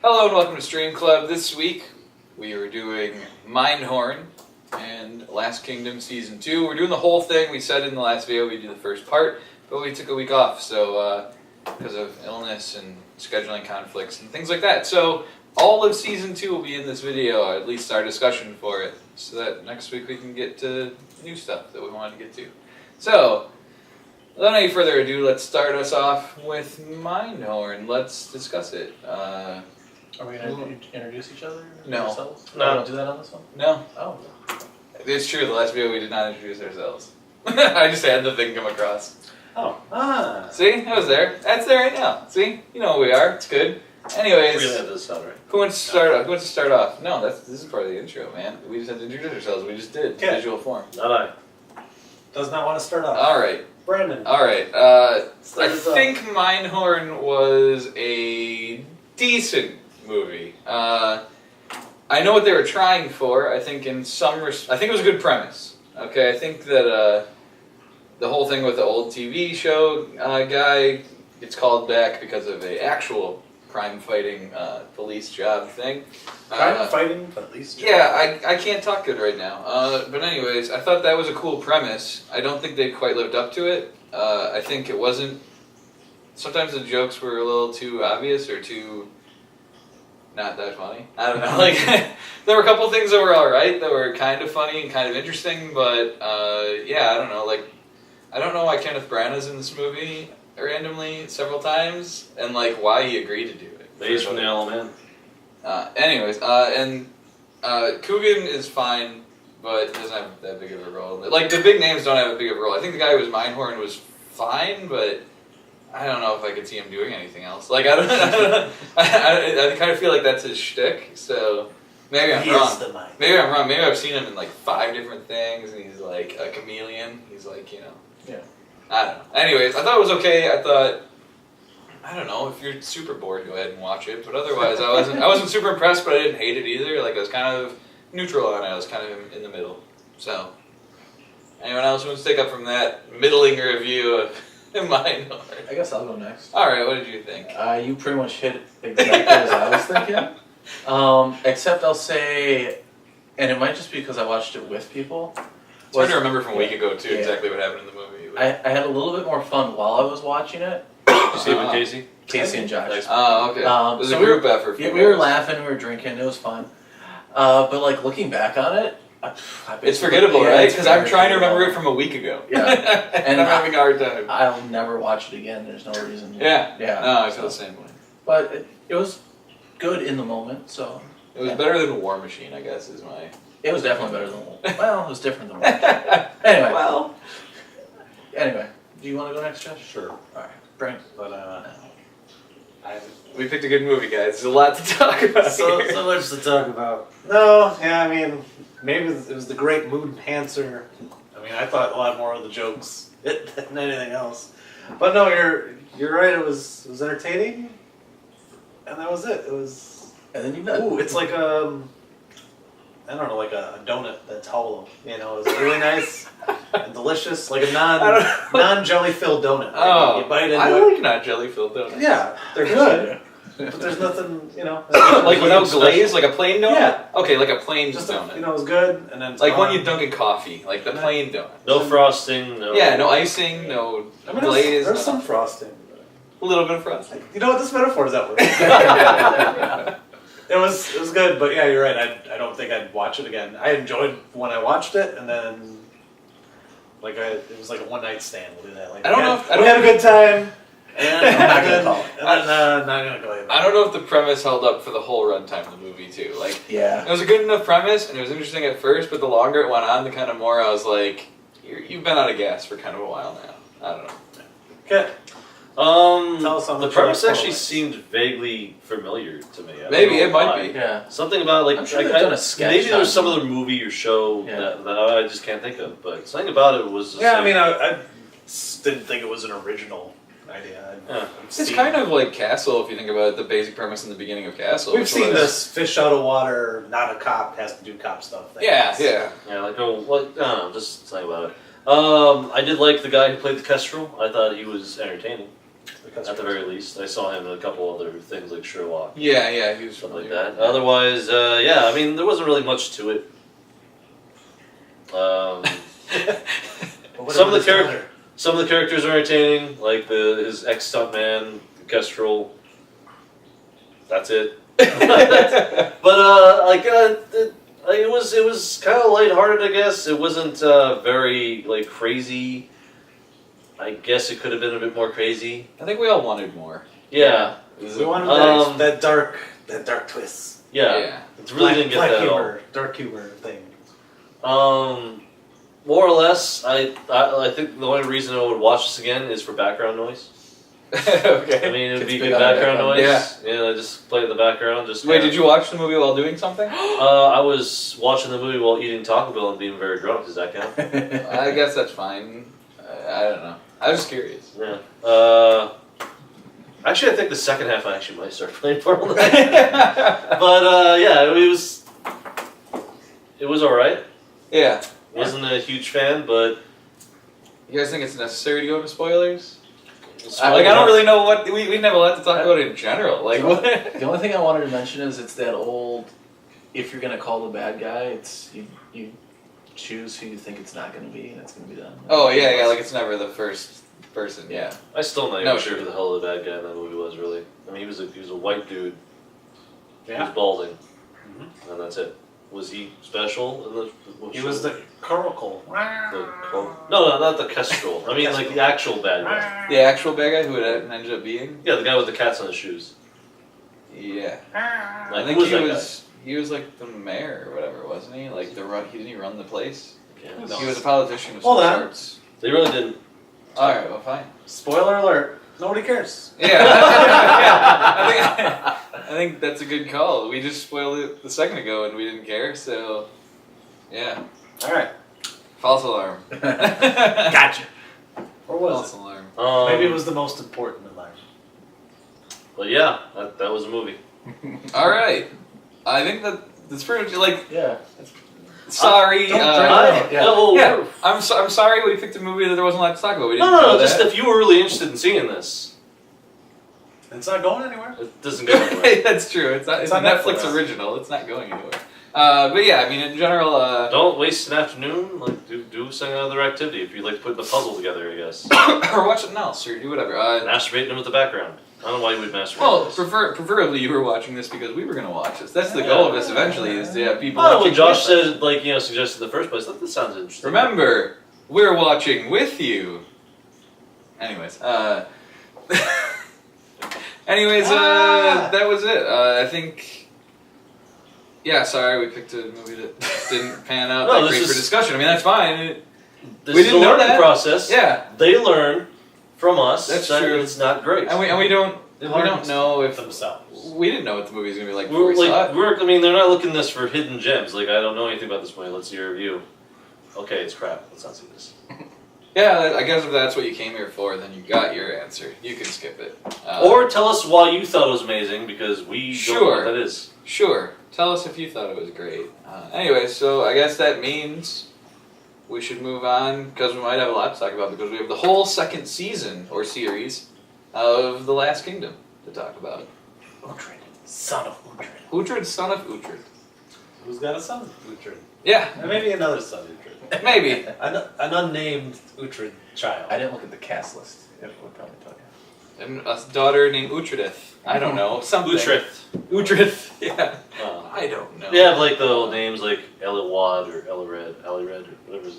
Hello and welcome to Stream Club. This week we are doing Mindhorn and Last Kingdom Season 2. We're doing the whole thing. We said in the last video we'd do the first part, but we took a week off so because of illness and scheduling conflicts and things like that. So all of Season 2 will be in this video, or at least our discussion for it, so that next week we can get to new stuff that we wanted to get to. So, without any further ado, let's start us off with Mindhorn. Let's discuss it. Are we going to introduce each other? No. Ourselves? No. We don't do that on this one? No. Oh. It's true, the last video we did not introduce ourselves. I just had the thing come across. Oh. Ah. See? That was there. That's there right now. See? You know who we are. It's good. Anyways. We really have this sound, right? Who wants to start off? Who wants to start off? No, this is part of the intro, man. We just had to introduce ourselves. We just did. Okay. Visual form. Not I. Does not want to start off. Alright. Brandon. Alright. I Start us off. think Mindhorn was a decent movie. I know what they were trying for. I think I think it was a good premise. Okay, I think that the whole thing with the old TV show guy gets called back because of a actual crime-fighting police job thing. Crime-fighting police job? Yeah, I can't talk good right now. But anyways, I thought that was a cool premise. I don't think they quite lived up to it. I think it wasn't... Sometimes the jokes were a little too obvious or too... not that funny. I don't know. Like, there were a couple things that were alright, that were kind of funny and kind of interesting, but yeah, I don't know. Like, I don't know why Kenneth Branagh's in this movie randomly several times, and like why he agreed to do it. Days from the LMN. Anyways, and Coogan is fine, but doesn't have that big of a role. Like, the big names don't have a big of a role. I think the guy who was Mindhorn was fine, but I don't know if I could see him doing anything else. Like, I kind of feel like that's his shtick, so maybe I'm wrong. Maybe I'm wrong. Maybe I've seen him in like 5 different things, and he's like a chameleon. He's like, you know. Yeah. I don't know. Anyways, I thought it was okay. I thought, I don't know, if you're super bored, go ahead and watch it. But otherwise, I wasn't super impressed, but I didn't hate it either. Like, I was kind of neutral on it. I was kind of in the middle. So, anyone else who wants to take up from that middling review of Mindhorn? I guess I'll go next. All right, what did you think? You pretty much hit it exactly as I was thinking. Except I'll say, and it might just be because I watched it with people. It's hard to remember from a week ago, too, Yeah. exactly what happened in the movie. I had a little bit more fun while I was watching it. Did you see it with Casey? Casey and Josh. Nice. Oh, okay. It was so a group effort for Yeah, you we were guys. laughing, we were drinking, it was fun. But like looking back on it, It's forgettable, yeah, right? it's Because I'm very trying to remember it forgettable. from a week ago. Yeah. And I'm having a hard time. I'll never watch it again. There's no reason. Yeah. Yeah. No, I feel the same way. But it was good in the moment, so. It was better than War Machine, I guess, is my... It was definitely better than. Well, it was different than. Anyway. Well... Anyway, do you want to go next, Josh? Sure. All right, Brent. But, We picked a good movie, guys. There's a lot to talk about here. So much to talk about. No, yeah, I mean, maybe it was the great mood enhancer. I mean, I thought a lot more of the jokes than anything else. But no, you're right. It was entertaining, and that was it. It was. And then you got. Ooh, it's like I don't know, like a donut that's hollow. You know, it's really nice and delicious, like a non jelly filled donut. Oh, you bite into I it. like not jelly-filled donuts. Yeah, they're good, but there's nothing, you know. Like without glaze, like a plain donut? Yeah. Okay, like a plain Just donut. you know, it was good, and then it's Like gone. when you dunk in coffee, like the plain donut. no frosting, no... Yeah, no icing, no I mean, glaze. there's no- some frosting. A little bit of frosting. You know what? This metaphor is that word. It was good, but yeah, you're right. I don't think I'd watch it again. I enjoyed when I watched it, and then it was like a one night stand. We'll do that. Like, I don't know if- we had a good time. And I'm not gonna call it. And then, not gonna go ahead. I don't know if the premise held up for the whole runtime of the movie, too. Like, Yeah. it was a good enough premise, and it was interesting at first, but the longer it went on, the kind of more I was like, you've been out of gas for kind of a while now. I don't know. Okay. Tell us The something premise about actually Fortnite. seemed vaguely familiar to me. I don't Maybe, know it might why. be. Yeah. Something about, like, I'm sure they've done a sketch maybe there was on some other movie or show Yeah. that I just can't think of, but something about it was just Yeah, like, I mean, I didn't think it was an original idea. Yeah. It's kind of like Castle, if you think about it, the basic premise in the beginning of Castle. We've which seen was- this fish out of water, not a cop, has to do cop stuff. thing. Yeah, yeah. Yeah, like, oh, what? I don't know, just something about it. I did like the guy who played the Kestrel. I thought he was entertaining. because at the very least. I saw him in a couple other things like Sherlock, Yeah, he was stuff like familiar. that. Otherwise, yeah, I mean, there wasn't really much to it. Some of the characters are entertaining, like his ex stuntman, Kestrel. That's it. But it was kind of lighthearted, I guess. It wasn't very like crazy. I guess it could have been a bit more crazy. I think we all wanted more. Yeah. We wanted that dark twist. Yeah. It really didn't get black that humor, dark humor thing. More or less, I think the only reason I would watch this again is for background noise. Okay. I mean, it would be It's good big on background background. noise. Yeah, just play it in the background. Just Wait, did you watch the movie while doing something? I was watching the movie while eating Taco Bell and being very drunk. Does that count? I guess that's fine. I don't know. I was just curious. Yeah. Actually, I think the second half I actually might start playing Portal. But yeah, it was all right. Yeah. Wasn't a huge fan, but You guys think it's necessary to go into spoilers? it's I don't really know what we didn't have a lot to talk about in general. Like what? The only thing I wanted to mention is it's that old. If you're gonna call the bad guy, it's you choose who you think it's not gonna be, and it's gonna be them. Oh yeah, like it's never the first person. Yeah. I still not No, even sure sure. who the hell the bad guy in that movie was. Really, I mean, he was a white dude. He was Yeah. balding, Mhm. and that's it. Was he special in the? He was the coracle. No, not the Kestrel. I mean, like the actual bad guy. The actual bad guy who it ended up being. Yeah, the guy with the cats on his shoes. Yeah. Like, I think who was he that was. He was like the mayor or whatever, wasn't he? Like didn't he run the place? guy? No. He was a politician of Hold some on. sorts. They really didn't. All right, well, fine. Spoiler alert. Nobody cares. Yeah, yeah. I think that's a good call. We just spoiled it a second ago and we didn't care, so yeah. All right. False alarm. Gotcha. Or was False alarm. Maybe it was the most important alarm. But yeah, that was a movie. All right. I think that's pretty much like. Yeah. Sorry. Don't drag it. Yeah. Yeah, I'm sorry we picked a movie that there wasn't a lot to talk about. We didn't No, know just that. if you were really interested in seeing this, It's not going anywhere. it doesn't go anywhere. That's true. It's It's a on Netflix Netflix. original. It's not going anywhere. But yeah, I mean, in general, Don't waste an afternoon. Like do some other activity if you like putting the puzzle together. I guess or watch something else, or do whatever. masturbating with the background. I don't know why you would masturbate. Well, with this. preferably you were watching this because we were going to watch this. That's the goal of this eventually, is to have people Oh, watching when Josh with us. said, suggested in the first place, that sounds interesting. Remember, we're watching with you. Anyways, that was it. I think, yeah, sorry, we picked a movie that didn't pan out No, that this great for is- discussion. I mean, that's fine. This we is didn't a know learning that. process. Yeah, They learn from us That's that true. it's not great. and we don't know if themselves. we didn't know what the movie was going to be like before we saw it. I mean, they're not looking this for hidden gems. Like, I don't know anything about this movie. Let's see your review. Okay, it's crap. Let's not see this. Yeah, I guess if that's what you came here for, then you got your answer. You can skip it. Or tell us why you thought it was amazing, because we don't know Sure. what that is. Sure. Tell us if you thought it was great. Anyway, so I guess that means we should move on, because we might have a lot to talk about, because we have the whole second season, or series, of The Last Kingdom to talk about. Uhtred, son of Uhtred. Uhtred, son of Uhtred. Who's got a son of Uhtred? Yeah, And maybe another son of Uhtred. maybe. An unnamed Uhtred child. I didn't look at the cast list. It would probably tell you. And a daughter named Uhtredith. I don't know. Something. Utrecht. Uhtredith. Yeah. Uh, I don't know. they have like the old names like Eliwad or Elired, or whatever.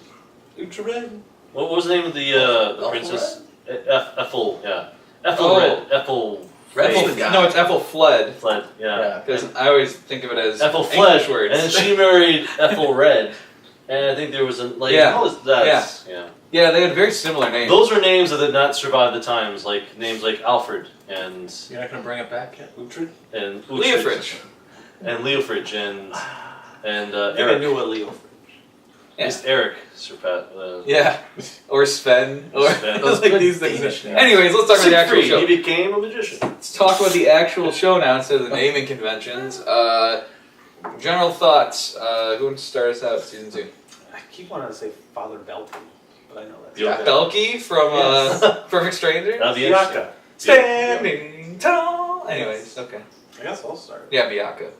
Uhtred? What was the name of the princess? Ethel, yeah. Ethelred. Ethel. Ethel, Faith. no, it's Ethel Fled. Fled, yeah. Because I always think of it as Ethel English Fled, words. and then she married Ethelred, and I think there was a Yeah. How was that? Yeah. Yeah, they had very similar names. Those are names that did not survive the times, like names like Alfred and You're not going to bring it back yet? Uhtred? Leofridge. and Leofridge and I think I Eric. knew what Leo. Yeah. It's Eric surpassed. Yeah. Or Sven. Or Sven. like Good these things. Danish names. Anyways, let's talk about the actual Siegfried, show. he became a magician. Let's talk about the actual show now instead of the naming conventions. General thoughts. Who wants to start us out, season 2? I keep wanting to say Father Belkin, but I know that's Yeah. Belky from Yes. Perfect Stranger? That'd be interesting. Siaka. Standing tall. Anyways, okay. I guess I'll start. Yeah, Bianca.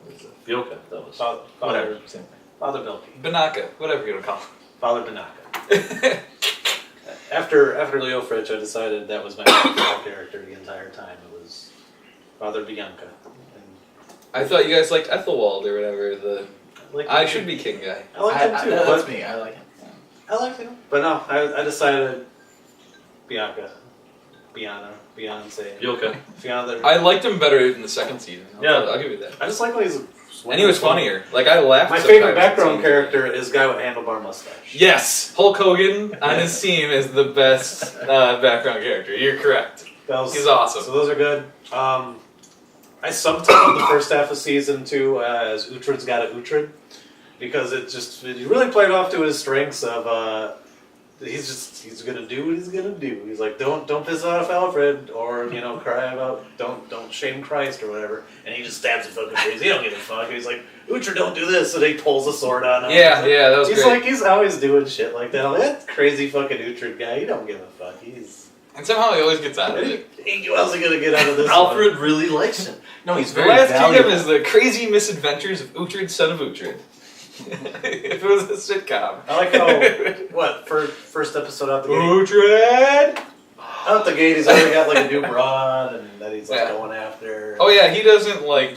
Yoka, that was. Whatever. Same thing. Father Bilky. Banaka, whatever you want to call Father Banaka. him. After Leo Fritsch, I decided that was my favorite character the entire time. It was Father Bianca. And I thought you guys liked Ethelwald or whatever. I I should be king guy. I like him too. That's But me. I like him. I like him. But no, I decided Bianca. Beyonce. Yoka. Fiona. I liked him better in the second season. Yeah. I'll give you that. I just like when he's. And he was funnier. Like I laughed. My sometimes favorite at background scenes. character is guy with handlebar mustache. Yes, Hulk Hogan on his team is the best background character. You're correct. He's awesome. So those are good. I subtitled the first half of season 2 as Uhtred's Got a Uhtred because it really played off to his strengths of he's gonna do what he's gonna do. He's like don't piss off Alfred or cry about don't shame Christ or whatever, and he just stabs the fucking face. He don't give a fuck. And he's like Uhtred, don't do this, and he pulls a sword on him. Yeah, yeah, that was He's great. like he's always doing shit like that. I'm like, that crazy fucking Uhtred guy. He don't give a fuck. And somehow he always gets out of it. Who else is gonna get out of this? Alfred really likes him. No, he's The very Last valuable. Kingdom is the crazy misadventures of Uhtred, son of Uhtred. If it was a sitcom. I like how first episode out the gate. Uhtred! Out the gate, he's already got like a new broad, and that he's like Yeah. going after. Oh yeah, he doesn't like.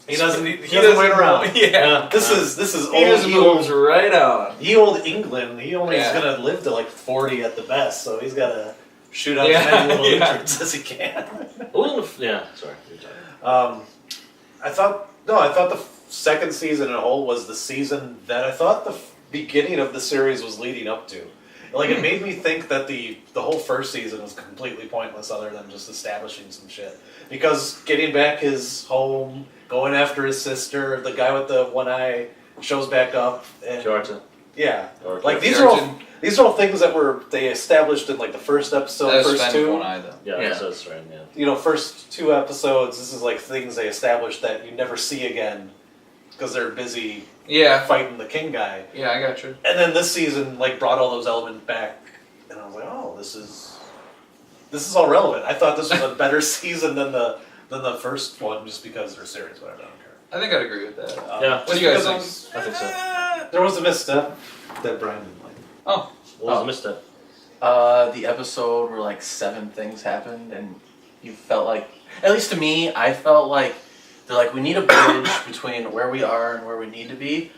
he doesn't. He doesn't wait around. Yeah. This is He old. just moves right on. Ye old England. He only Yeah. is gonna live to like 40 at the best, so he's gotta shoot out Yeah, as many little yeah. Uhtred's as he can. Yeah, sorry. You're talking. I thought the second season in a whole was the season that I thought the beginning of the series was leading up to. Like it made me think that the whole first season was completely pointless, other than just establishing some shit. Because getting back his home, going after his sister, the guy with the one eye shows back up, and Jordan. yeah, Or like Jordan. these are all things that they established in like the first episode, That was first Sven with two. one eye though. Yeah, Yeah. that's right. Yeah. First 2 episodes, this is like things they established that you never see again because they're busy Yeah. fighting the king guy. Yeah, I got you. And then this season like brought all those elements back, and I was like, oh, this is all relevant. I thought this was a better season than the first one, just because they're series, whatever. I don't care. I think I'd agree with that. Yeah. What do you guys think? I think so. There was a misstep that Brian didn't like. Oh, What was the misstep? The episode where like 7 things happened, and you felt like, at least to me, I felt like they're like, we need a bridge between where we are and where we need to be.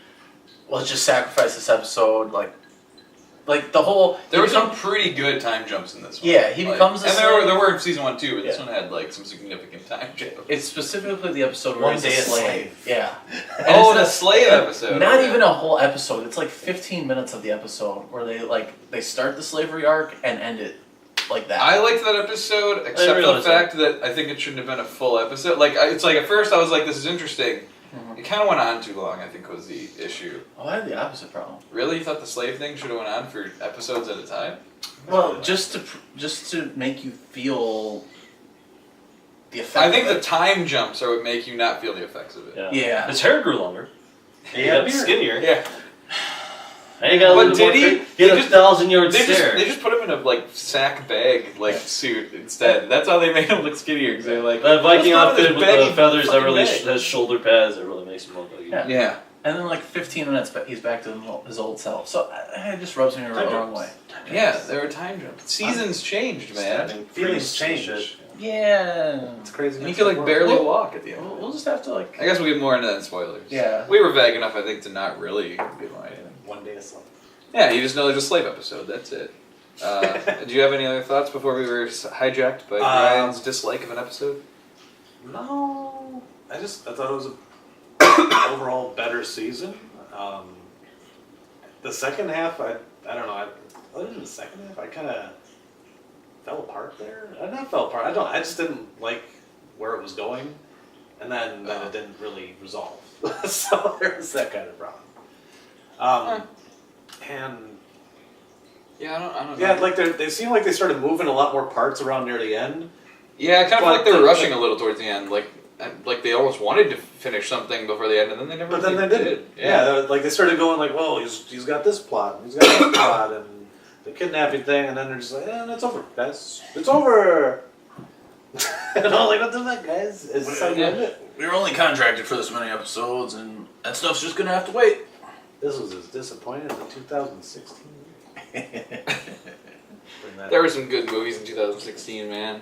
Let's just sacrifice this episode, like the whole. there were some pretty good time jumps in this one. Yeah, he becomes a and slave. there were in season 1 too, but this Yeah. one had like some significant time jumps. It's specifically the episode where One he's day a a slave. slave. Yeah. And Oh, it's the slave episode. Not okay. even a whole episode. It's like 15 minutes of the episode where they start the slavery arc and end it like that. I liked that episode, except for the realize fact that I think it shouldn't have been a full episode. Like, it's like at first I was like, this is interesting. Mhm. It kind of went on too long, I think was the issue. Oh, I had the opposite problem. Really? You thought the slave thing should have went on for episodes at a time? Well, just to make you feel the effect. I think of the it. time jumps are what make you not feel the effects of it. Yeah. Yeah. His hair grew longer. He Yeah, got beard. skinnier. Yeah. And he got a But little did more he? fit. He had They a just- 1,000-yard They stare. just put him in a like sack bag suit instead. That's how they made him look skinnier because they're like That Viking let's put him in outfit this with baggy the feathers that fucking really bag. has shoulder pads that really makes him look like Yeah. Yeah. And then like 15 minutes, he's back to his old self. So it just rubs me the wrong way. Yeah, there were time jumps. Seasons changed, man. Feelings change. Shit. Yeah. It's crazy. And you could like barely walk at the end. We'll just have to like. I guess we'll get more into that in spoilers. Yeah. We were vague enough, I think, to not really give away anything. One day of slumber. Yeah, you just know there's a slave episode. That's it. Do you have any other thoughts before we were hijacked by Brian's dislike of an episode? No, I thought it was a overall better season. The second half, I don't know. Other than the second half, I kind of fell apart there. I not fell apart. I just didn't like where it was going, and then it didn't really resolve. So there was that kind of problem. And Yeah, I don't know. yeah, like they seem like they started moving a lot more parts around near the end. Yeah, I kind of feel But like they were the- rushing a little towards the end. Like they almost wanted to finish something before the end, and then they never. But then they really didn't. Yeah, like they started going like, "Well, he's got this plot, and he's got this plot, and the kidnapping thing," and then they're just like, "Eh, it's over, guys. It's over." And I was like, what the fuck, guys? Is this how you end it? We were only contracted for this many episodes, and that stuff's just gonna have to wait. This was as disappointing as the 2016. There were some good movies in 2016, man.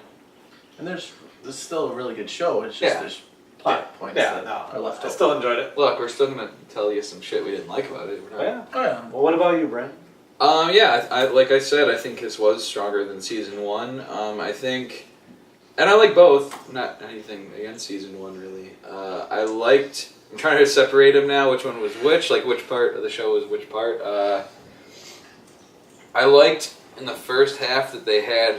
And there's still a really good show. It's just there's plot points that are left I out. still enjoyed it. Look, we're still gonna tell you some shit we didn't like about it. We're not- Oh yeah. Well, what about you, Brent? Yeah, I like I said, I think this was stronger than season 1. I think, and I like both. Not anything against season 1 really. I liked. I'm trying to separate them now. Which one was which? Like which part of the show was which part? I liked in the first half that they had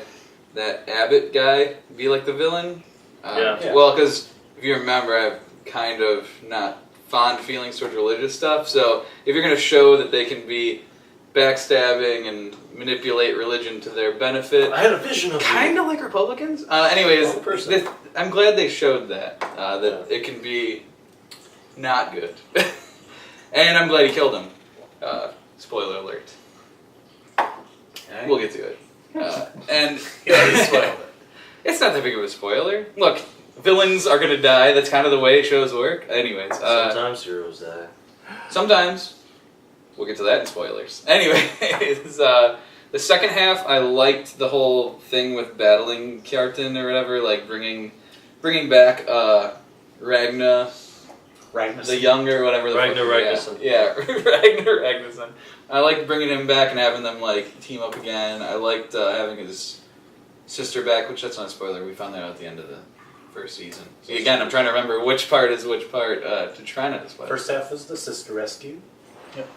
that Abbott guy be like the villain. Yeah. Well, because if you remember, I have kind of not fond feelings towards religious stuff. So if you're going to show that they can be backstabbing and manipulate religion to their benefit, I had a vision of kind of like Republicans. Anyways, Oh, person. I'm glad they showed that it can be not good, and I'm glad he killed him. Spoiler alert. We'll get to it. And Spoiled it. it's not that big of a spoiler. Look, villains are gonna die. That's kind of the way shows work. Anyways, Sometimes heroes die. sometimes we'll get to that in spoilers. Anyways, the second half, I liked the whole thing with battling Kjartan or whatever, like bringing back Ragna, the younger, whatever. The Ragnar fuck- Ragnarsson. Yeah, Ragnar Ragnarsson. I liked bringing him back and having them like team up again. I liked having his sister back, which that's not a spoiler. We found that out at the end of the first season. So again, I'm trying to remember which part is which part to try not to spoil. First half was the sister rescue. Yep.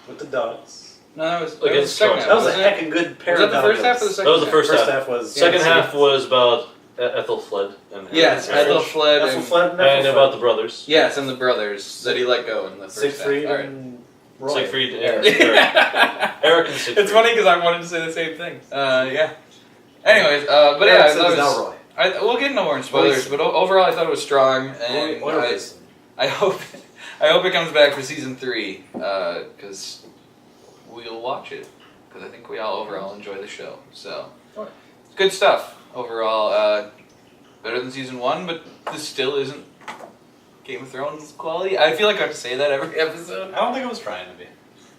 With the dogs. No, that was Against the second Trunks. half. That was a wasn't it? heckin' good pair Was that of the first half or the dogs. second? That was the first First half. half was Second half was about Ethelfled and Yes, Ethelfled and and about the brothers. yes, and the brothers that he let go in the first Siegfried half. All right. and Roy. Siegfried and Eric. Eric and Siegfried. It's funny because I wanted to say the same thing. Yeah. Anyways, but yeah, Eric I said thought it's it was- now Roy. we'll get into more in spoilers, but overall I thought it was strong, and Roy Orbison. I hope it comes back for season 3 because we'll watch it because I think we all overall enjoy the show. So good stuff overall. Better than season 1, but this still isn't Game of Thrones quality. I feel like I have to say that every episode. I don't think it was trying to be.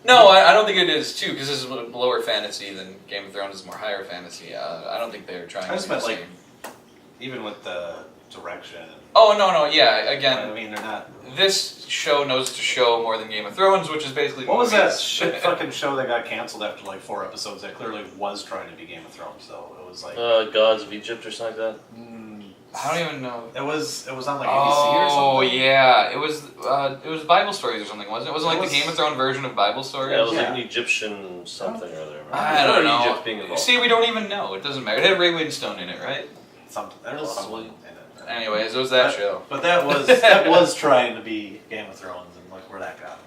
No, I don't think it is too, because this is lower fantasy than Game of Thrones is more higher fantasy. I don't think they're trying I to just be the meant, like, same. Even with the direction. Oh, no, yeah, I again, mean, they're not. this show knows to show more than Game of Thrones, which is basically What was that movies. shit fucking show that got canceled after like 4 episodes that clearly was trying to be Game of Thrones, though? It was like. Gods of Egypt or something like that. I don't even know. It was on like ABC or Oh, something. yeah, it was Bible stories or something, wasn't it? It wasn't It like the was- Game of Thrones version of Bible stories? Yeah, it was Yeah. like an Egyptian something or other. I don't know. Egypt being involved. See, we don't even know. It doesn't matter. It had Ray Winstone in it, right? Something. There was someone in it. Anyways, it was that show. But that was trying to be Game of Thrones, and look where that got him.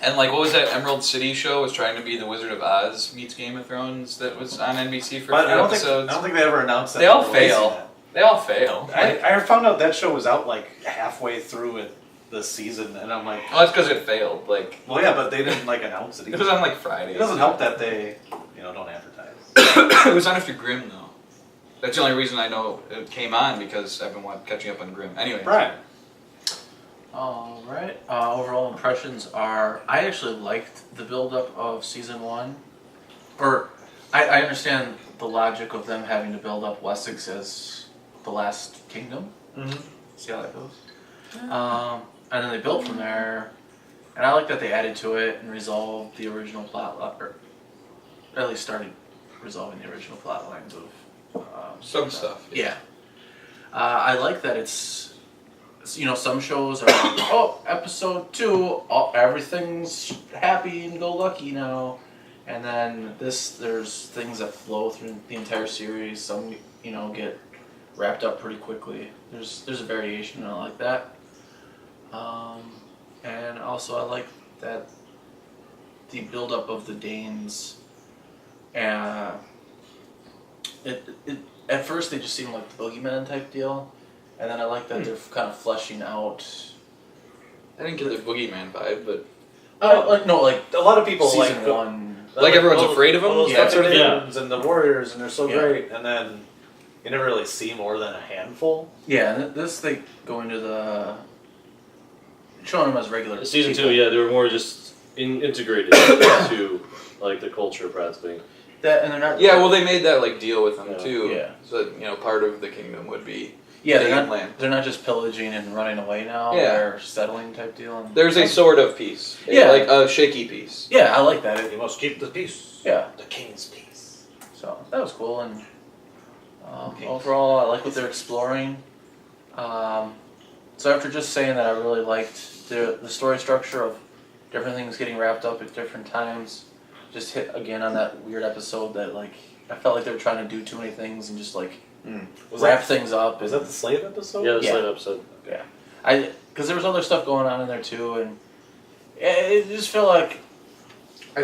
And like, what was that Emerald City show? Was trying to be the Wizard of Oz meets Game of Thrones that was on NBC for But a I few don't episodes. think they ever announced that. They all were releasing fail. that. They all fail. I found out that show was out like halfway through it this season, and I'm like, Well, that's because it failed. Like, well, yeah, but they didn't like announce it. it Either. was on like Friday. It doesn't help that they, don't advertise. It was on after Grimm though. That's the only reason I know it came on because I've been catching up on Grimm. Anyway. Brian. All right. Overall impressions are I actually liked the build-up of season 1. Or I understand the logic of them having to build up Wessex as the last kingdom. Mm-hmm. See how that goes. And then they built from there, and I like that they added to it and resolved the original plot, or at least started resolving the original plot lines of Some stuff. Yeah. I like that it's some shows are like, oh, episode 2, everything's happy and go lucky now, and then there's things that flow through the entire series. Some get wrapped up pretty quickly. There's a variation, and I like that. And also I like that the buildup of the Danes. It at first they just seemed like the boogeyman type deal, and then I like that they're kind of fleshing out. I didn't get the boogeyman vibe, but Like A lot of people season like the- 1. like everyone's afraid of him. All those Yeah. veterans Yeah. and the warriors, and they're so Yeah. great. And then you never really see more than a handful. Yeah, and this they go into the showing them as regular Season people. 2, yeah, they were more just integrated into like the culture of Bratsby. That and they're not. Yeah, well, they made that like deal with them Yeah. too. Yeah. So that, part of the kingdom would be Yeah, land. they're not just pillaging and running away now. Yeah. They're settling type deal. And There's a sort of peace. Yeah. Like a shaky peace. yeah, I like that. You must keep the peace. Yeah. The king's peace. So that was cool, and Okay. overall, I like what they're exploring. So after just saying that, I really liked the story structure of different things getting wrapped up at different times. Just hit again on that weird episode that like I felt like they were trying to do too many things and just like wrap things up. Was and, that the slave episode? Yeah, the Yeah. slave episode. because there was other stuff going on in there too, and it just felt like a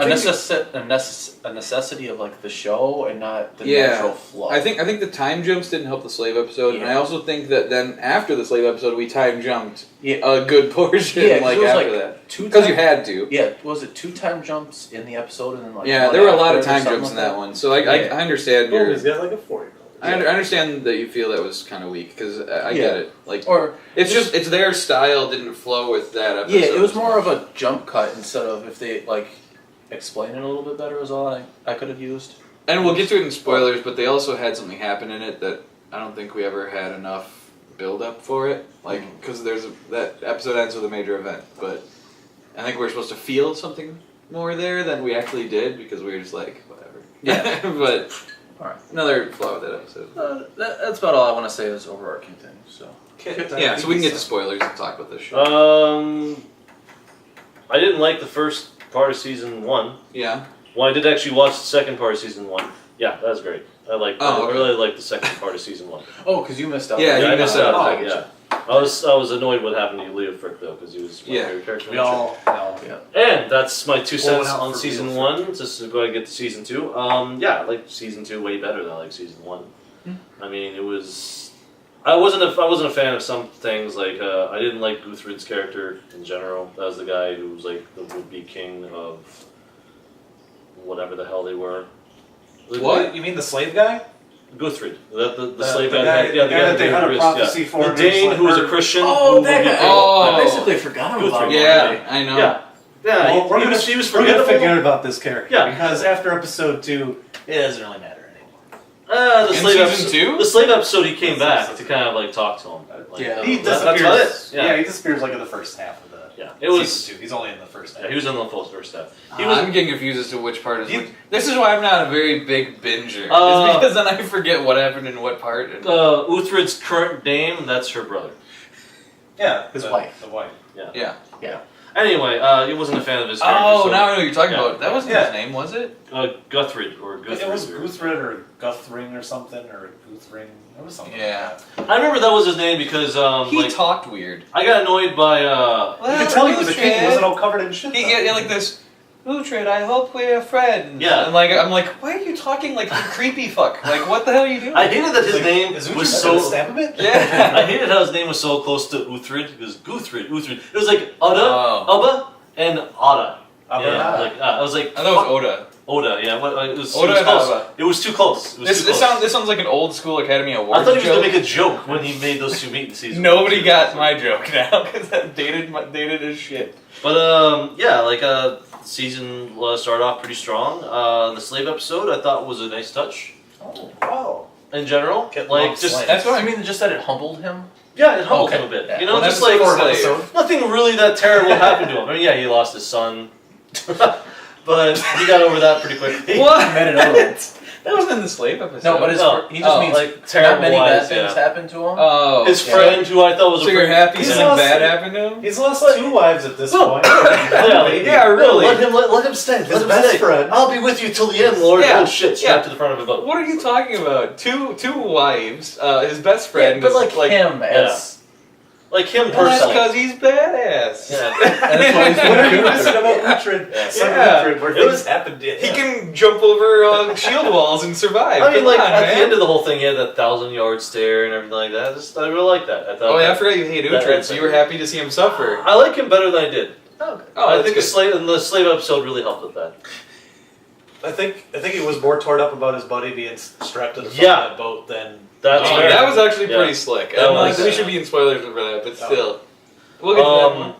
necessity of like the show and not the natural flow. I think the time jumps didn't help the slave episode, and I Yeah. also think that then after the slave episode, we time jumped Yeah. a good portion. Yeah, 'cause like it was, after like, that, two because you time- had to. Yeah, was it 2 time jumps in the episode and then like Yeah, one there were a lot after of or time something jumps in like that one, so I Yeah. understand Oh, your. he's got like a 4-year-old. I understand that you feel that was kind of weak because I Yeah. get it. Like Or it's just it's their style didn't flow with that episode. yeah, it was more of a jump cut instead of if they like explain it a little bit better is all I could have used. And we'll get to it in spoilers, but they also had something happen in it that I don't think we ever had enough build up for it. Like because that episode ends with a major event, but I think we were supposed to feel something more there than we actually did because we were just like whatever. Yeah. But Alright. another flaw with that episode. That's about all I want to say is overarching things. So Yeah, so we can get to spoilers and talk about this show. I didn't like the first part of season 1. Yeah. Well, I did actually watch the second part of season 1. Yeah, that was great. I okay. really liked the second part of season 1. oh, because you missed out. Yeah, I you missed missed out. out. Yeah, I was annoyed what happened to Leo Frick though, because he was my favorite character. We all know. And that's my 2 cents out on for season Leo 1. Just to go ahead and get to season 2. Yeah, I like season 2 way better than I like season 1. I mean, it was. I wasn't a fan of some things. Like I didn't like Guthrid's character in general. That was the guy who was like the would-be king of whatever the hell they were. What? You mean the slave guy? Guthrid, the slave guy. guy Yeah, the guy that they had a who prophecy for. The and Dane just who was a like- Christian. Oh, who that would be- guy. Oh. I basically forgot about him. Yeah, already. I know. Yeah. Yeah, Well, he we're gonna was forget forgettable. about this character. Yeah. Because after episode 2, it doesn't really matter anymore. The In slave season episode, 2? The slave episode, he came back to kind of like talk to him. Like, Yeah. He that's disappears. about it. Yeah. Yeah. he disappears like in the first half of the Yeah, it was. season 2. He's only in the first half. Yeah, he was in the full first half. He was. I'm getting confused as to which part is You- which. This is why I'm not a very big binger. It's because then I forget what happened in what part. And Uthrid's current name, that's her brother. Yeah, His the, wife. The wife. yeah. Anyway, he wasn't a fan of his character. Oh, so, now I know what you're talking yeah. about. That wasn't Yeah. his name, was it? Guthrid or Guthrid. It was Guthrid or Guthring or something, or Guthring. It was something Yeah. like I remember that was his name because He like, talked weird. I got annoyed by that. You could tell he was a kid. He wasn't all covered in shit. He, though. yeah, like this. Uhtred, I hope we're friends. Yeah. And like I'm like, why are you talking like a creepy fuck? Like what the hell are you doing? I hated that his Like, name is was Uhtred so. gonna stab a bit? Yeah. I hated how his name was so close to Uthrid. It was Guthrid, Uthrid. It was like Uda, Oh. Ubba, and Ada. Abba. Yeah, like I was like I thought it was Oda. Oda. Yeah, it was. Oda it was and close. Abba. It was too close. It was This, too this close. sounds this sounds like an old school Academy Award I thought he was joke. gonna make a joke when he made those two meet in season. Nobody one. got my joke now because that dated as shit. But yeah, like season started off pretty strong. The slave episode I thought was a nice touch Oh. in general. Get Like lost just slave. That's what I mean. Just that it humbled him. yeah, it humbled Okay. him a bit. Yeah. You know, One just episode like or slave. nothing really that terrible happened to him. I mean, yeah, he lost his son, but he got over that pretty quickly. What? Met another one. That wasn't in the slave episode. No, but his No. he just Oh, means like terrible not many bad lies, things yeah. happen to him. Oh. His yeah. friend, who I thought was So a you're pretty, happy He's something lost- bad happened to him? He's lost 2 wives at this Well, point. yeah, really. Let him stay. His Let him best stay. friend. I'll be with you till the end, Lord. Yeah. Oh shit! Strapped to the front of a boat. What are you talking about? Two wives. His best friend. Yeah, but is like him as Like him Well, that's personally. because he's badass. Yeah. And that's why he's What are you doing missing it. about Uhtred? Yeah. Son of Yeah. Uhtred, where It things was- happened to He him. can jump over shield walls and survive. I mean, Come like on, at man. the end of the whole thing, he had that 1,000-yard stare and everything like that. I really like that. I thought. Oh yeah, I forgot you hate That- Uhtred, so you were happy to see him suffer. I like him better than I did. Oh, I that's think good. the slave episode really helped with that. I think he was more torn up about his buddy being strapped to the front Yeah. of that boat than. That's Oh, fair. that was actually Yeah. pretty slick. That I'm like, was- we should be in spoilers for that, but Oh. still. We'll get to that more.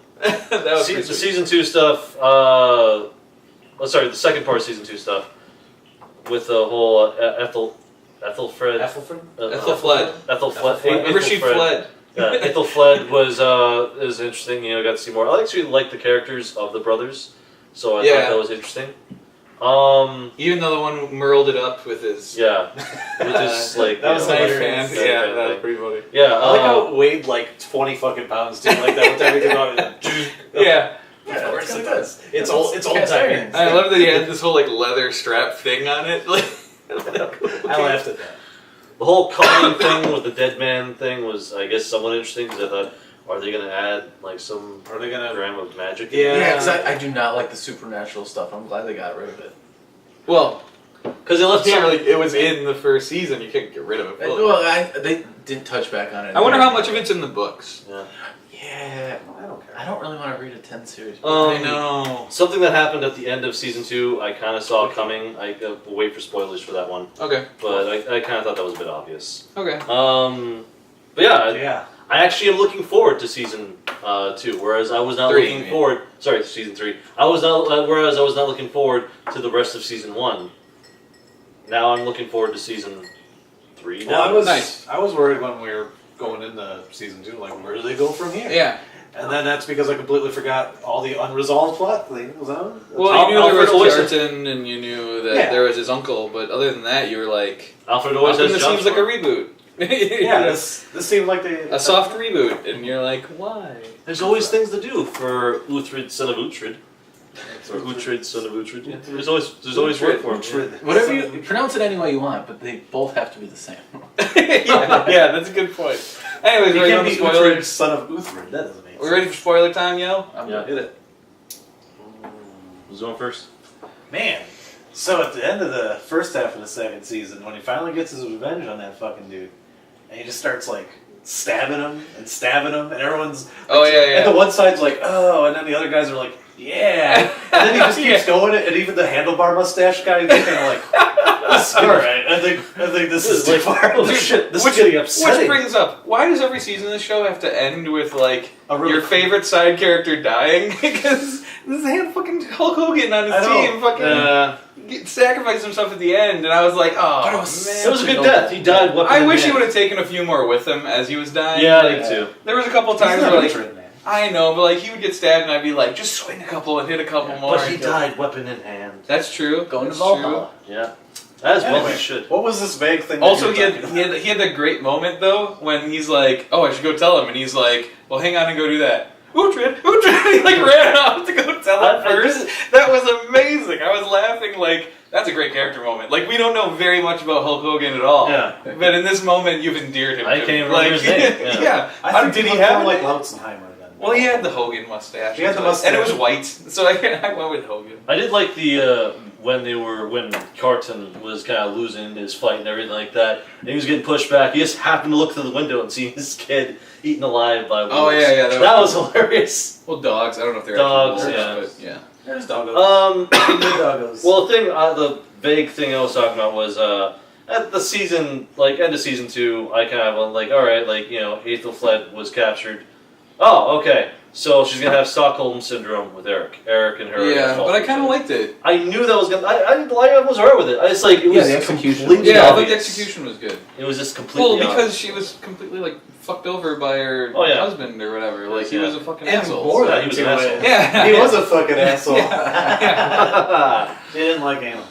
That was pretty the sweet. season 2 stuff. The second part of season 2 stuff with the whole Ethelfred. Ethelfred? Ethelfled. Ethelfled. Remember she fled. Yeah, Ethelfled is interesting. You know, got to see more. I actually like the characters of the brothers, so I Yeah. thought that was interesting. Even though the one merled it up with his Yeah, with his like That was you know, knife hilarious. hand. Yeah, that was pretty funny. yeah. I like how it weighed like 20 fucking pounds too, like that with everything on it. Yeah. Yeah, of course it kinda does. It's old cast timey. iron. I love that he had this whole like leather strap thing on it. Like, I laughed at that. the whole calling thing with the dead man thing was, I guess, somewhat interesting because I thought, are they gonna add like some Are they gonna? gram of magic? Yeah. Yeah, because I do not like the supernatural stuff. I'm glad they got rid of it. well, because they left can't some. really. It was in the first season. You can't get rid of it. fully. Well, they didn't touch back on it. I wonder how much of it's in the books. Yeah, I don't care. I don't really want to read a 10 series. I know. Something that happened at the end of season 2, I kind of saw coming. I will wait for spoilers for that one, Okay. but I kind of thought that was a bit obvious. Okay. But yeah, Yeah. I actually am looking forward to season 2, whereas I was not 3, looking you mean. forward. Sorry, season 3. Whereas I was not looking forward to the rest of season 1. Now I'm looking forward to season 3. Well, I was Nice. I was worried when we were going into season 2, like where do they go from here? Yeah. And then that's because I completely forgot all the unresolved plot things. Well, you knew there was Alfred always- Kjartan, and you knew that Yeah. there was his uncle, but other than that, you were like, Alfred how always come has this jobs seems like a for him. reboot? yeah, this seemed like a soft reboot, and you're like, why? There's always things to do for Uhtred, son of Uhtred. Or Uhtred, son of Uhtred. Yeah. There's always work for him. Uhtred. Whatever you pronounce it any way you want, but they both have to be the same. yeah, that's a good point. Anyways, You we're can't ready be for spoilers. Uhtred, son of Uthred. That doesn't make sense. We ready for spoiler time, yo? Yeah. Hit it. Who's going first? Man, so at the end of the first half of the second season, when he finally gets his revenge on that fucking dude, and he just starts like stabbing him, and everyone's like, Oh, yeah. And the one side's like, oh, and then the other guys are like, yeah, and then he just keeps going, and even the handlebar mustache guy is kind of like, all right, I think this is too far. Oh shit, this Which- is getting Which upsetting. brings up, why does every season of the show have to end with like A really- your favorite side character dying? Because this had fucking Hulk Hogan on his I know. team fucking sacrificed himself at the end, and I was like, oh But it was man. It was a good death. He died. Weapon I in wish he hand. would have taken a few more with him as he was dying. Yeah, Like, I do too. there was a couple He's times not where like Uhtred, man. I know, but like he would get stabbed, and I'd be like, just swing a couple and hit a couple more. But he and- died, weapon in hand. That's true. Going to That's Valhalla. Yeah, as well Anyway, he should. What was this vague thing? that Also, you were he had, talking he had he had that great moment though when he's like, "Oh, I should go tell him," and he's like, "Well, hang on and go do that." Uhtred. He like ran off to go tell him I first. That was amazing. I was laughing like that's a great character moment. Like we don't know very much about Hulk Hogan at all. Yeah. But in this moment, you've endeared him. I to can't me. even like, remember his name, yeah. I How think did he looked have more it? like Lautenheimer then. Well, he had the Hogan mustache. He had the and it was mustache. white, so I went with Hogan. I did like the when Carton was kind of losing his fight and everything like that, and he was getting pushed back. He just happened to look through the window and see his kid eaten alive by wolves. Oh, yeah, that was hilarious. Well, dogs. I don't know if they're Dogs, actually yeah. wolves, but yeah. There's doggos. Good doggos. Well, the vague thing I was talking about was at the season, like end of season 2, I kind of went like, all right, like Ethelfled was captured. Oh, okay. So she's gonna have Stockholm syndrome with Eric. Eric and her. Yeah, but I kind of liked it. I knew that was gonna. I was alright with it. I just like it was the execution. completely Yeah, I thought the obvious. execution was good. It was just completely. Well, because obvious. she was completely like fucked over by her Oh, yeah. husband or whatever. Like he Yeah. was a fucking and asshole. more Yeah, than he was two an asshole. ways. Yeah, He was a fucking asshole. Yeah. He didn't like anal.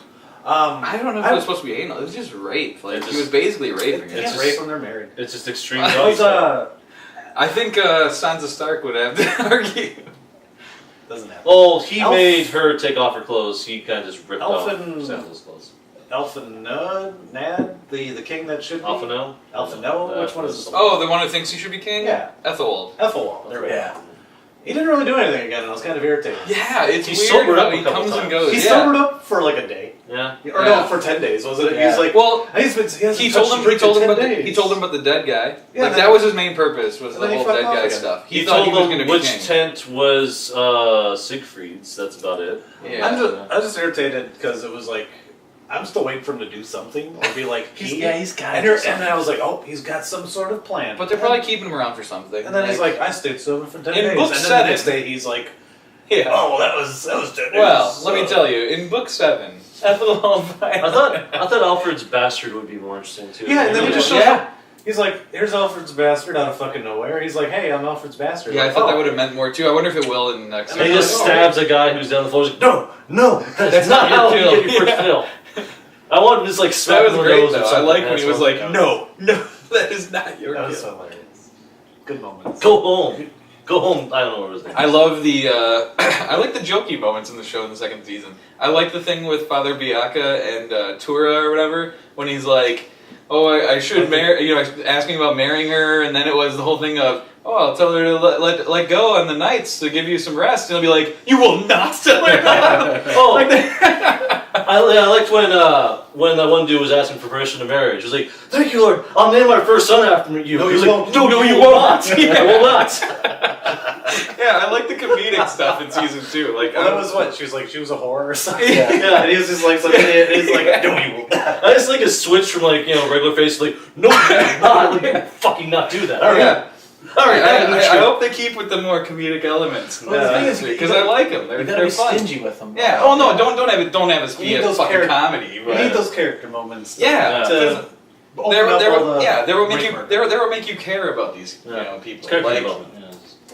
I don't know if it was supposed to be anal. It was just rape. Like It he was basically raping They her. It's can't just- rape when they're married. It's just extreme. I drugs. I think Sansa Stark would have to argue. Doesn't happen. Well, he Elf- made her take off her clothes. He kind of just ripped off Elfin- Sansa's clothes. Nad, the king that should be. Alphino? Alphino? Which one is? Oh, the one who thinks he should be king? Yeah. Ethelwald. Ethelwald. There we go. Yeah. He didn't really do anything again, and I was kind of irritated. Yeah, it's He weird sobered how up a he couple comes and times. goes. He yeah. sobered up for like a day. Yeah. Or no, for 10 days, wasn't it? Yeah. He's like, Well, he hasn't he touched told him. a drink in 10 days. He told him about the dead guy. Yeah, like then- that was his main purpose. Was and the then he whole fucked dead off guy again. stuff. He thought told he was him going to be which king. tent was Siegfried's. That's about it. Yeah. I'm just irritated because it was like, I'm still waiting for him to do something or be like, He's got and, it. and I was like, oh, he's got some sort of plan. But they're probably keeping him around for something. And then he's like, I stayed sober for 10 In days. book And then 7 the next day he's like, yeah. oh, well, that was 10 days. Well, let me tell you, in book 7, after the whole fight, I thought Alfred's bastard would be more interesting too. Yeah, and then he just shows Yeah. up. He's like, here's Alfred's bastard out of fucking nowhere. He's like, hey, I'm Alfred's bastard. Yeah, I Like, thought oh. that would have meant more too. I wonder if it will in next. And he And just I'm like, stabs a guy who's down the floor. He's like, no, that's not not your how you kill." get your first Yeah. kill. I want him to just like That smack was him in the great nose or though. I something. like when he was like, That's no, that is not your That was kill. hilarious. Good moments. Go home. Go home. I don't know what his name is. I love the. I like the jokey moments in the show in the second season. I like the thing with Father Biaka and Tura or whatever when he's like, "Oh, I should marry." You know, asking about marrying her, and then it was the whole thing of, "Oh, I'll tell her to let go on the nights to give you some rest," and he'll be like, "You will not tell her that." Oh, Like that. I liked when that one dude was asking for permission to marriage. He was like, "Thank you, Lord. I'll name my first son after you." No, He was you like, won't. No, you will not. I will not. Yeah, I like the comedic stuff in season 2. Like, Well, that was what? She was a whore or something? Yeah. Yeah. And he was just like, some idiot. And he's like, no, you will. I just like a switch from like regular face to like, no, you will not. Like, you will fucking not do that. All right. Yeah. All right. I hope they keep with the more comedic elements Well, the thing is, because you I gotta- like them. They're You gotta be fun. stingy with them. Yeah. Oh no! Don't have us You be need a those fucking character- comedy. You But need those character moments. yeah. To open They up all will make you. break They will make you care about these Yeah. people. Character Like development. Yeah.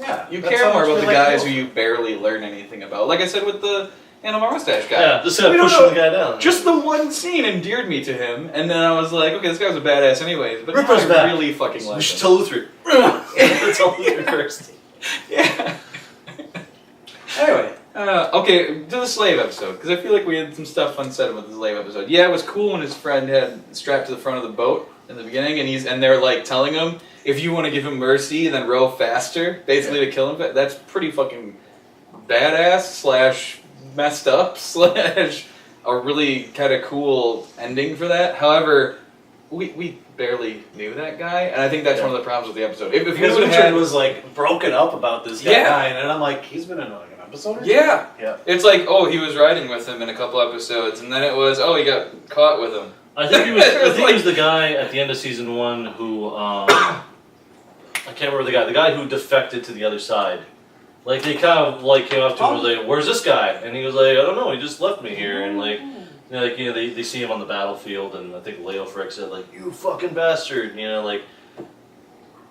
Yeah, you that's care how more much about we the like guys Wolf. who you barely learn anything about. Like I said with the Animal Mustache guy. Yeah, just kind We of don't pushing know. the guy down. Just the one scene endeared me to him, and then I was like, okay, this guy was a badass anyways. But now Ripper's I back. really fucking like we should him. tell Luther. Let's tell Luther first. Yeah. Anyway, Okay, to the slave episode, because I feel like we had some stuff unsaid about the slave episode. Yeah, it was cool when his friend had strapped to the front of the boat in the beginning, and they're like telling him, if you want to give him mercy, then row faster, basically to kill him. That's pretty fucking badass / messed up / a really kind of cool ending for that. However, we barely knew that guy, and I think that's one of the problems with the episode. If we because would have Richard had, was like broken up about this guy, Yeah. and I'm like, he's been in like an episode. Or yeah, Yeah. it's like, oh, he was riding with him in a couple episodes, and then it was, oh, he got caught with him. I think he was. It I was think he was the guy at the end of season 1 who I can't remember the guy who defected to the other side. Like they kind of like came up to him and was like, "Where's this guy?" And he was like, "I don't know. He just left me here." And like, they see him on the battlefield, and I think Leo Frick said like, "You fucking bastard," like.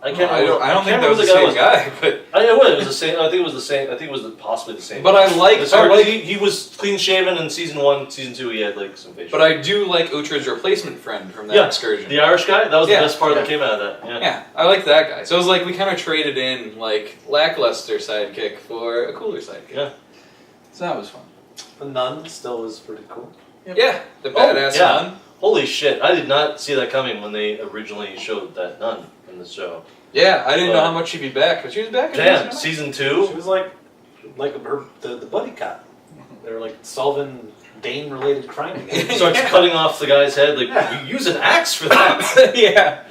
I can't remember. I don't think can't that was the remember same guy, but It was the same. I think it was the same. I think it was possibly the same. but I like he was clean shaven in season 1. Season 2, he had like some facial. but I do like Utra's replacement friend from that excursion. The Irish guy. That was Yeah. the best part that came out of that. Yeah. Yeah, I like that guy. So it was like we kind of traded in like lackluster sidekick for a cooler sidekick. Yeah. So that was fun. The nun still was pretty cool. Yeah, the badass yeah. nun. Holy shit! I did not see that coming when they originally showed that nun in the show. Yeah, I didn't know how much she'd be back, but she was back. in Damn, season season She 2. was like her the buddy cop. They were like solving Dane related crime together. Starts cutting off the guy's head. Like Yeah. you use an axe for that. one. Yeah.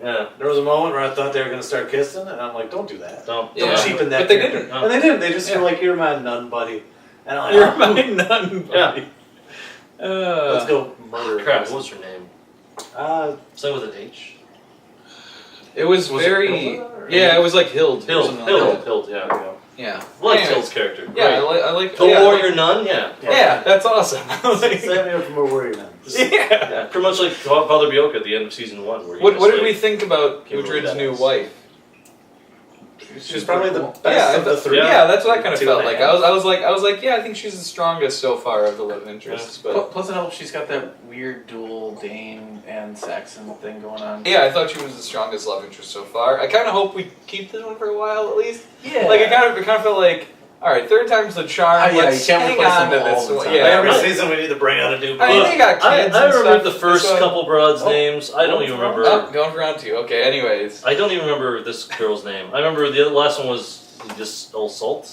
Yeah. There was a moment where I thought they were gonna start kissing, and I'm like, don't do that. Don't Yeah. Don't cheapen that. But they character. didn't. No. And they didn't. They just Yeah. were like, "You're my nun buddy," and I'm You're like, my nun. Yeah. buddy. let's go murder. Crap. this. What was her name? Uh, Something with an H. It was, Was it very. Hilda, or- Yeah, it was like Hild. or Hild. something like that. Hild. Yeah. There you go. Yeah. I like Anyways. Hild's character. Yeah, Great. I like. The yeah, warrior nun. Yeah. Yeah, that's awesome. Like- Save me up for more warrior nuns. yeah. Yeah. Pretty much like Father Bioka at the end of season 1. Where he What just, did like, we think about Give her Uhtred's that new ass. wife? She's probably the best Yeah, of the three. Yeah, that's what I kind of 2.5. felt like. I was like, yeah, I think she's the strongest so far of the love interests. But Plus it helps she's got that weird dual Dane and Saxon thing going on. yeah, I thought she was the strongest love interest so far. I kind of hope we keep this one for a while at least. Yeah. Like it kind of felt like, all right, third time's the charm. Oh, yeah, Let's you can't hang replace on to them all this the one. time. Yeah, Every Right. season we need to bring out a new. I mean, they got I kids. remember and stuff. the first This one- couple broads' Oh. names. I don't even remember. Oh, going for round 2. Okay. Anyways, I don't even remember this girl's name. I remember the last one was just old Salt.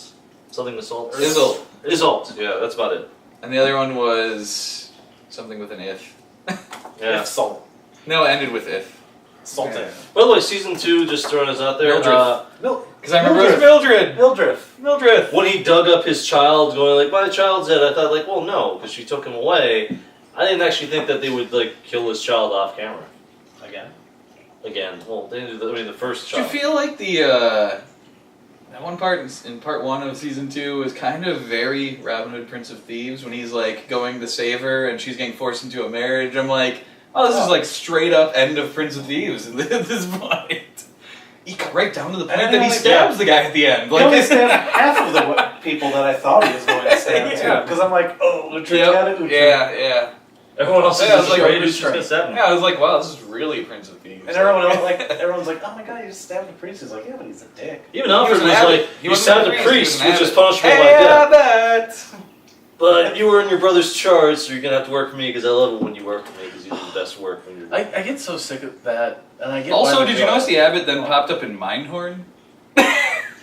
Something with Salt. Isolde. Isolde. Yeah, that's about it. and the other one was something with an if. Yeah. If salt. No, it ended with if. Salted. Yeah. By the way, season 2, just throwing us out there. Because I remember it was Mildred. Mildred. When he dug up his child, going like, "My child's dead," I thought like, well, no, because she took him away. I didn't actually think that they would like kill his child off camera. Again. Well, they didn't do the first Did you child. feel like the that one part in part 1 of season 2 was kind of very Robin Hood Prince of Thieves when he's like going to save her and she's getting forced into a marriage. I'm like, oh, this is like straight up end of Prince of Thieves at this point. He got right down to the point And that he only- stabs the guy at the end. He only stabbed half of the people that I thought he was going to stab Yeah. too. Because I'm like, oh, Uhtred's Yep. got it. Uhtred. Yeah. Everyone else is Yeah, I was like, afraid Uhtred's he's just gonna stab him. Yeah, I was like, wow, this is really Prince of Thieves. And everyone's like, oh my god, you just stabbed the priest. He's like, yeah, but he's a dick. Even Alfred was was, an abbot. like, He you wasn't stabbed a a priest, priest, he was which an is punishable by death. But you were in your brother's charge, so you're gonna have to work for me because I love it when you work for me because you do the best work when you're. I get so sick of that, and I get. Also, why did they you do notice it. the abbot then popped up in Mindhorn?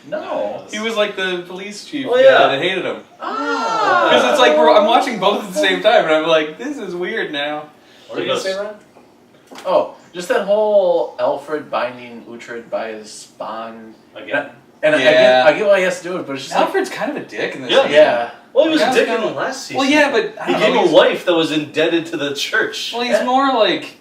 No. He was like the police chief Oh, yeah. that hated him. Ah. Because it's like I'm watching both at the same time, and I'm like, this is weird now. What are you going to say, Ryan? Oh, just that whole Alfred binding Uhtred by his bond. Again. And Yeah. I get why he has to do it, but it's just Alfred's kind of a dick in this. Yeah. season. yeah. Well, he was Yeah, a dick it's in the kinda- last season. Well, yeah, but I He don't gave know. a wife that was indebted to the church. Well, he's more like.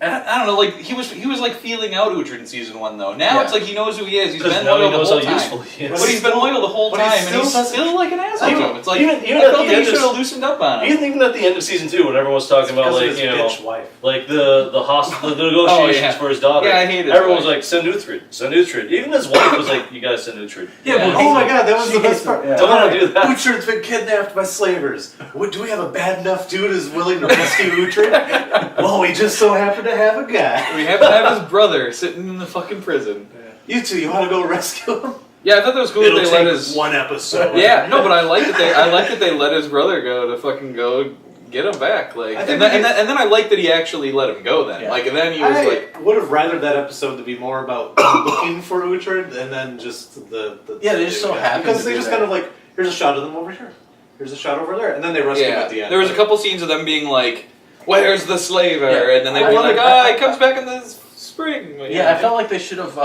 I don't know, like he was like feeling out Uhtred in season 1 though. Now it's like he knows who he is. He's Because been now loyal he knows the how whole time. useful he is. But he's been loyal the whole But he time, and still he's doesn't- still like an asshole to him. It's like Even I at the felt like he end should of have loosened up on him. even at the end of season 2, when everyone was talking about Because like of his you know bitch wife. like the hospital the negotiations yeah. for his daughter. Yeah, I hate his Everyone was wife. like, send Uhtred. Even his wife was like, you guys send Uhtred. Yeah, well, Oh my god, that was She the best hates part. him, yeah. Don't want to do that. Uhtred's been kidnapped by slavers. Do we have a bad enough dude who's willing to rescue Uhtred? Well, we just so happen to have a guy. We happen to have his brother sitting in the fucking prison. You two, you want to go rescue him? Yeah, I thought that was cool It'll that they take let his. one episode. Yeah, no, but I like that they let his brother go to fucking go get him back. Like, I and think then I like that he actually let him go. Then, Yeah. like, and then he was like, I would have rathered that episode to be more about looking for Uhtred and then just the Yeah, they just so happen because to they be just there. kind of like, here's a shot of them over here, here's a shot over there, and then they rescue him yeah. at the end. There was a couple scenes of them being like, "Where's the slaver?" Yeah. And then they'd I be wanted- like, "Ah, he comes back in the spring." Yeah, I felt like they should have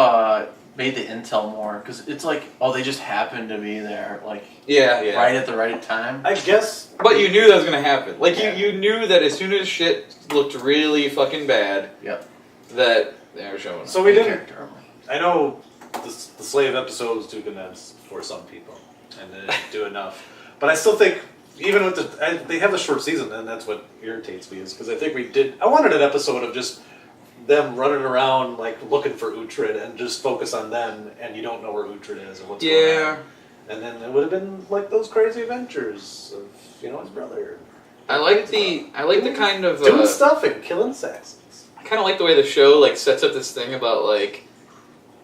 made the intel more because it's like, oh, they just happened to be there, like Yeah. right at the right time. I guess. But you knew that was gonna happen. Like Yeah. you knew that as soon as shit looked really fucking bad, Yep. that they were showing. So we didn't. Character. I know the slave episode was too condensed for some people, and they didn't do enough. But I still think, even with they have a short season, and that's what irritates me, is because I think I wanted an episode of just them running around like looking for Uhtred and just focus on them, and you don't know where Uhtred is or what's going on. And then it would have been like those crazy adventures of his brother. I like the kind of doing stuff and killing Saxons. I kind of like the way the show like sets up this thing about like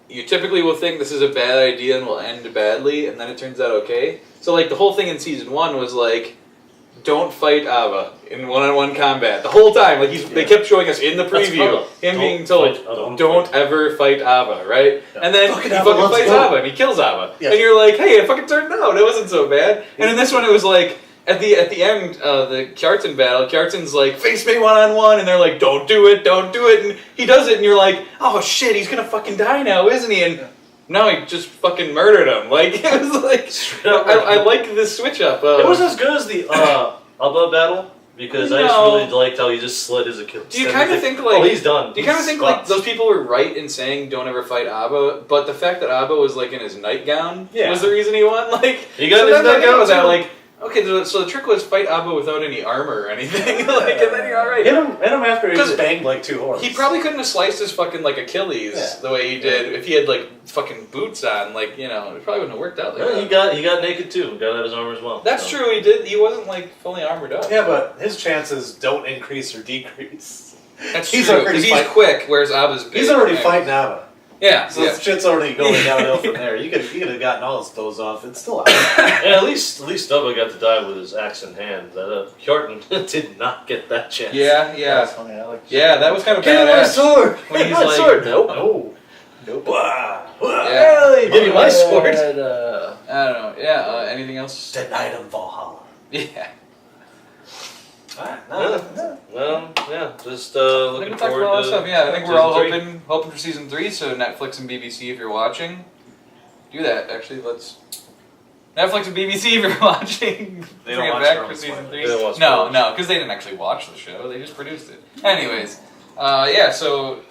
you typically will think this is a bad idea and will end badly, and then it turns out okay. So like the whole thing in season 1 was like, don't fight Ava in one-on-one combat the whole time. Like they kept showing us in the That's preview Ava. him Don't being told, fight Ava. don't ever fight Ava, right? And then Fucking he Ava, fucking let's fights go. Ava and he kills Ava, Yeah. and you're like, hey, it fucking turned out. It wasn't so bad. And in this one, it was like. At the end, the Kjartan battle, Kjartan's like, face me one-on-one, and they're like, don't do it, and he does it, and you're like, oh shit, he's gonna fucking die now, isn't he? And no, he just fucking murdered him. Like, it was like, I like this switch up. It was as good as the Abba battle because I just No. really liked how he just slit his Achilles. Do you kind of think like, oh, he's done. do you kind of He's think like fucked. those people were right in saying don't ever fight Abba, but the fact that Abba was like in his nightgown Yeah. was the reason he won? Like, He got so his then that nightgown was that too. like. Okay, so the trick was fight Abba without any armor or anything, like, and then you're alright. Hit him after he 'Cause was banged like two horses. He probably couldn't have sliced his fucking like Achilles Yeah. the way he did if he had like fucking boots on. Like it probably wouldn't have worked out. Like Yeah, that. he got naked too. Got out of his armor as well. That's so. true. He did. He wasn't like fully armored up. Yeah, but his chances don't increase or decrease. That's He's true. already Because he's fight- quick, whereas Abba's big. He's already Yeah. fighting Ava. Yeah. So yeah. this shit's already going downhill from there. You could have gotten all his clothes off. It's still out. Yeah, at least Dubba got to die with his axe in hand. That Kjartan did not get that chance. Yeah. That's funny. I like. Yeah, that was kind of Get my badass. sword. When Get he's my like- sword. Nope. No. Nope. Yeah. Give me my sword. I don't know. Yeah. Anything else? Denied him Valhalla. Yeah. Alright, Well, yeah, just I think looking we talked about forward all that to stuff. Yeah, I think we're all season three. hoping for season 3. So Netflix and BBC, if you're watching, do that. Actually, let's Netflix and BBC, if you're watching, They don't bring it watch back their for own season spoilers. 3. They don't watch No, spoilers. no, because they didn't actually watch the show. They just produced it. Anyways, yeah. So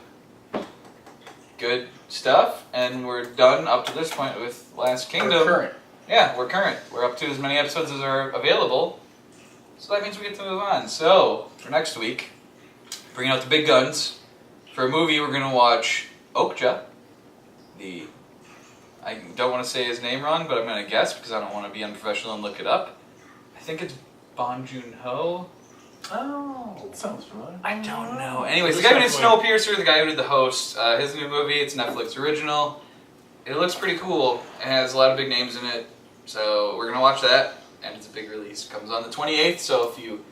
good stuff, and we're done up to this point with Last Kingdom. We're current. Yeah, we're current. We're up to as many episodes as are available. So that means we get to move on. So, for next week, bringing out the big guns. For a movie, we're going to watch Okja. I don't want to say his name wrong, but I'm going to guess because I don't want to be unprofessional and look it up. I think it's Bong Joon-ho. Oh, that sounds familiar. I don't know. Anyways, the guy who did Snowpiercer, the guy who did The Host, his new movie, it's Netflix original. It looks pretty cool. It has a lot of big names in it. So we're going to watch that. And it's a big release. It comes on the 28th, so if you...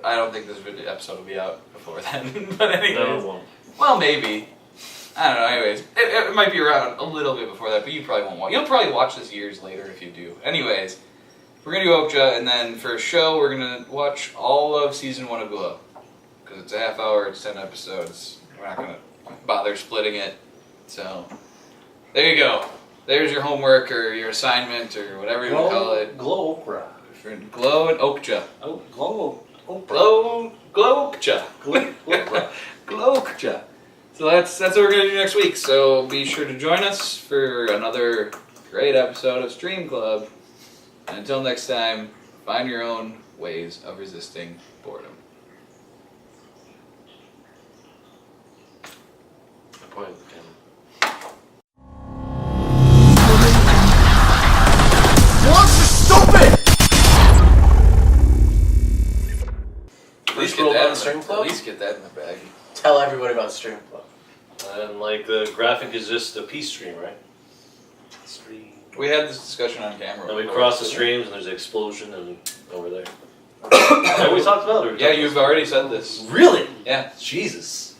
I don't think this episode will be out before then. But anyways... No, it won't. Well, maybe. I don't know. Anyways, it might be around a little bit before that, but you probably won't watch. You'll probably watch this years later if you do. Anyways, we're gonna do Okja, and then for a show, we're gonna watch all of season 1 of Glow because it's a half hour. It's 10 episodes. We're not gonna bother splitting it. So there you go. There's your homework or your assignment or whatever you want to call it. Glow Okra. For Glow and Okja. Oh, Glow Okra. Glow Okja. Glow Okra. Glow Okja. So that's what we're gonna do next week. So be sure to join us for another great episode of Stream Club. And until next time, find your own ways of resisting boredom. I pointed at the camera. At least Scroll get down that. Stream At Club? least get that in the bag. Tell everybody about Stream Club. And like the graphic is just a peace stream, right? Stream. We had this discussion on camera. And we before, cross the so- streams and there's an explosion and over there. That we talked about? Or we Yeah, talked you've about- already said this. Really? Yeah. Jesus.